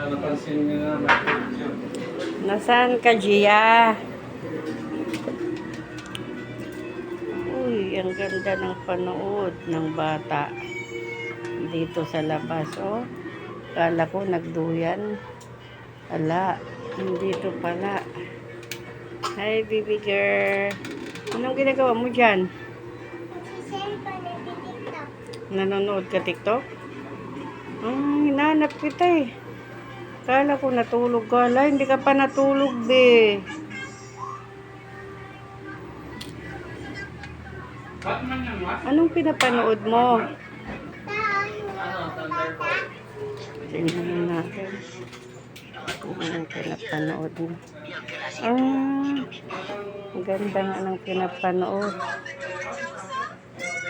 napansin niyo na may picture. Nasaan ka, Gia? Uy, ang ganda ng panood ng bata. Dito sa labas, oh. Kala ko nagduyan. Ala, dito pala. Hi, baby girl. Anong ginagawa mo dyan? Nanonood ka TikTok? Hinanap kita eh. Kala ko natulog ka. Ala, hindi ka pa natulog, be. Batman yan, ma? Anong pinapanood mo? Ano, Thunderbolt. Tingnan natin. Anong pinapanood mo? Ang ganda nga ng pinapanood.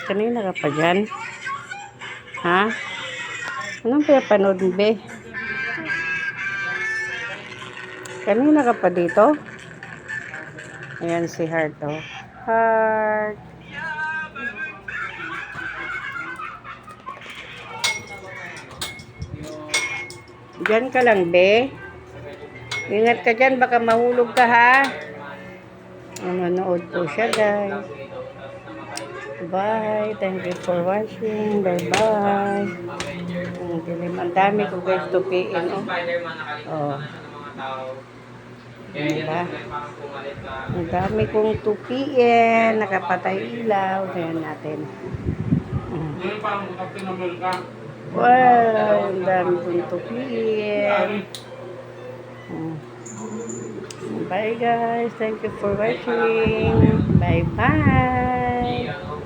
Kanina ka pa dyan? Ha? Anong pinapanood mo, be? Kanina ka pa dito? Ayan si Heart, oh. Heart. Diyan ka lang, be. Ingat ka dyan, baka mahulog ka, ha? Manonood po siya, guys. Bye. Thank you for watching. Bye-bye. Ang dilim. Ang dami ko, guys, tupiin, oh. Oh. Diba? Ang dami kong tupiin. Nakapatay ilaw. Tingnan natin. Ngayon parang kapag tinamol ka. Wow, ang dami kong tupiin. Bye guys. Thank you for watching. Bye bye.